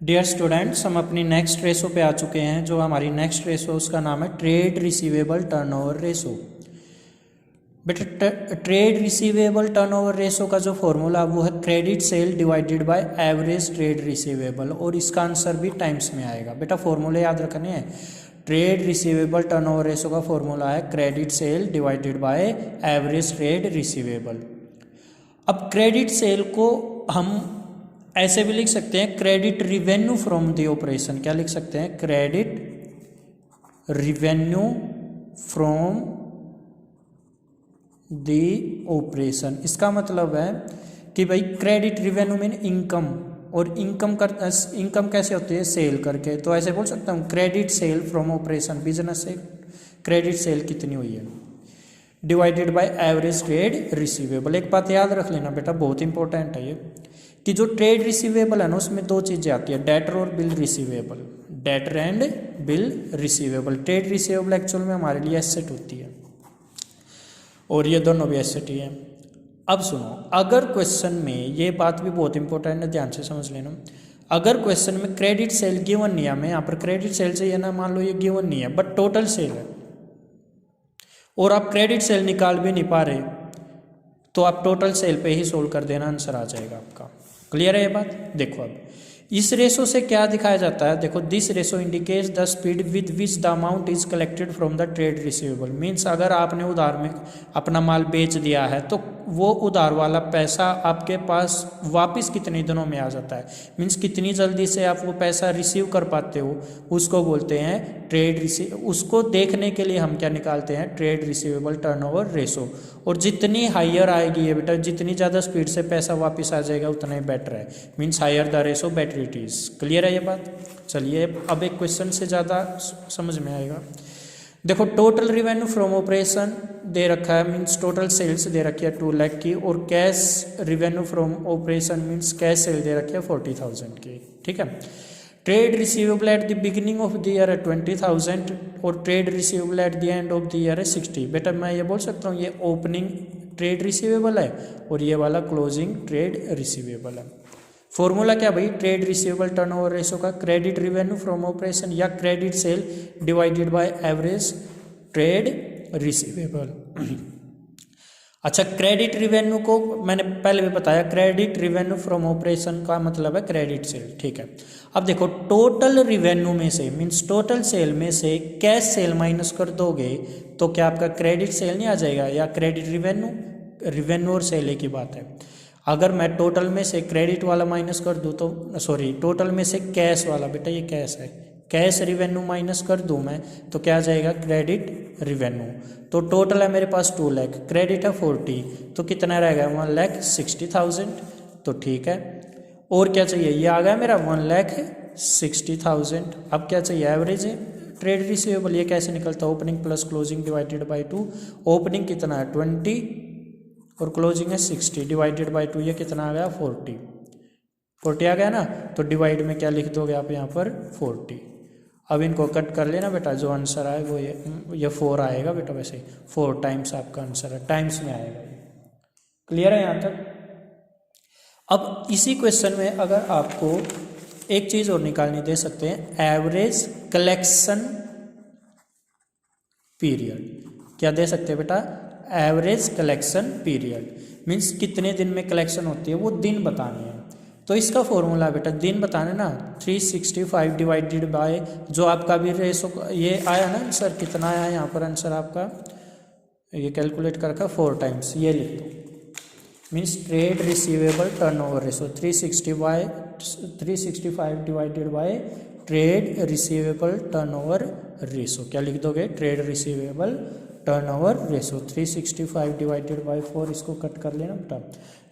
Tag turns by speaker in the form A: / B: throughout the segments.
A: Dear students, हम अपनी next ratio पे आ चुके हैं। जो हमारी नेक्स्ट रेशो उसका नाम है ट्रेड रिसीवेबल टर्नओवर रेशो। बेटा ट्रेड रिसीवेबल टर्नओवर रेशो का जो फॉर्मूला वो है credit sale divided by average trade receivable, और इसका आंसर भी टाइम्स में आएगा। बेटा फॉर्मूले याद रखने हैं। ट्रेड रिसीवेबल टर्नओवर रेशो का फॉर्मूला है credit sale divided by average trade receivable. अब क्रेडिट सेल को हम ऐसे भी लिख सकते हैं credit revenue from the operation. क्या लिख सकते हैं? Credit revenue from the operation. इसका मतलब है कि भाई क्रेडिट रिवेन्यू मीन इनकम, और इनकम कैसे होती है? सेल करके। तो ऐसे बोल सकता हूँ credit sale from operation, business से क्रेडिट सेल कितनी हुई है divided by average trade receivable. एक बात याद रख लेना बेटा, बहुत इंपॉर्टेंट है ये, कि जो ट्रेड रिसीवेबल है ना उसमें दो चीज़ें आती है, डेटर और bill receivable. Debtor and bill receivable. Trade receivable actual में हमारे लिए एसेट होती है और ये दोनों भी एसेट ही है। अब सुनो, अगर क्वेश्चन में ये बात भी बहुत इंपॉर्टेंट है, ध्यान से समझ लेना। अगर क्वेश्चन में क्रेडिट सेल गिवन नहीं है, हमें यहाँ पर क्रेडिट सेल चाहिए ना, मान लो ये गिवन नहीं है बट टोटल सेल है, और आप क्रेडिट सेल निकाल भी नहीं पा रहे, तो आप टोटल सेल पे ही सोल्व कर देना, आंसर आ जाएगा आपका। क्लियर है ये बात? देखो अब इस रेशो से क्या दिखाया जाता है, देखो this ratio indicates the speed with which the amount is collected from the trade receivable. Means अगर आपने उधार में अपना माल बेच दिया है तो वो उधार वाला पैसा आपके पास वापस कितने दिनों में आ जाता है, मीन्स कितनी जल्दी से आप वो पैसा रिसीव कर पाते हो, उसको बोलते हैं ट्रेड रिसीव। उसको देखने के लिए हम क्या निकालते हैं? Trade receivable turnover ratio. और जितनी हाइयर आएगी ये बेटा, जितनी ज़्यादा स्पीड से पैसा वापस आ जाएगा उतना ही बेटर है, means higher the ratio better it is. Clear है ये बात? चलिए अब एक क्वेश्चन से ज़्यादा समझ में आएगा। देखो टोटल रिवेन्यू फ्रॉम ऑपरेशन दे रखा है, मीन्स टोटल सेल्स दे रखी है 2 लाख की, और cash revenue from operation means cash sale दे रखी है 40,000 की। ठीक है। Trade receivable at the beginning of the year है 20,000 और trade receivable at the end of the year है 60। बेटा मैं ये बोल सकता हूँ ये ओपनिंग ट्रेड रिसीवेबल है और ये वाला क्लोजिंग ट्रेड रिसीवेबल है। फॉर्मूला क्या भाई? ट्रेड रिसीवेबल टर्नओवर रेशो का क्रेडिट रिवेन्यू फ्रॉम ऑपरेशन या credit sale divided by average trade receivable. अच्छा, क्रेडिट रिवेन्यू को मैंने पहले भी बताया, क्रेडिट रिवेन्यू फ्रॉम ऑपरेशन का मतलब है क्रेडिट सेल। ठीक है। अब देखो टोटल रिवेन्यू में से मीन्स टोटल सेल में से कैश सेल माइनस कर दोगे तो क्या आपका क्रेडिट सेल नहीं आ जाएगा, या क्रेडिट रिवेन्यू? रिवेन्यू और सेल की बात है। अगर मैं टोटल में से क्रेडिट वाला माइनस कर दूँ तो सॉरी, टोटल में से कैश वाला, बेटा ये कैश है, कैश रिवेन्यू माइनस कर दूँ मैं तो क्या आ जाएगा? Credit revenue. तो टोटल है मेरे पास 2 लाख, क्रेडिट है 40, तो कितना रहेगा? 1,60,000। तो ठीक है। और क्या चाहिए? ये आ गया मेरा 1,60,000। अब क्या चाहिए? एवरेज है ट्रेड रिसीवेबल। ये कैसे निकलता है? Opening plus closing divided by 2। Opening कितना है? 20 और क्लोजिंग है 60 डिवाइडेड बाई 2। ये कितना आ गया? 40 आ गया ना। तो डिवाइड में क्या लिख दोगे आप यहाँ पर? 40। अब इनको कट कर लेना बेटा, जो आंसर आए वो ये 4 आएगा बेटा। वैसे 4 टाइम्स आपका आंसर है, टाइम्स में आएगा। क्लियर है यहाँ तक? अब इसी क्वेश्चन में अगर आपको एक चीज़ और निकालनी दे सकते हैं, एवरेज कलेक्शन पीरियड। क्या दे सकते हैं बेटा? एवरेज कलेक्शन पीरियड मीन्स कितने दिन में कलेक्शन होती है, वो दिन बतानी है। तो इसका फॉर्मूला बेटा दिन बताने ना, 365 डिवाइडेड बाय जो आपका भी रेशो ये आया ना आंसर, कितना आया यहाँ पर आंसर आपका, ये कैलकुलेट करके 4 टाइम्स ये लिख दो। Means trade receivable turnover ratio 365 divided by trade receivable turnover ratio. क्या लिख दोगे? Trade receivable turnover ratio 365 divided by 4। इसको कट कर लेना बेटा,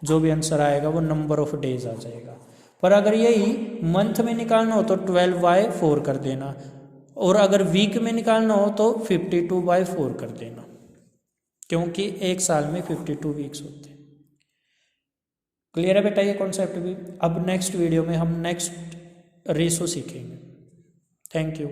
A: जो भी आंसर आएगा वो नंबर ऑफ डेज आ जाएगा। पर अगर यही मंथ में निकालना हो तो 12/4 कर देना, और अगर वीक में निकालना हो तो 52/4 कर देना, क्योंकि एक साल में 52 वीक्स होते हैं। क्लियर है बेटा ये कॉन्सेप्ट भी? अब नेक्स्ट वीडियो में हम नेक्स्ट रेशो सीखेंगे। Thank you.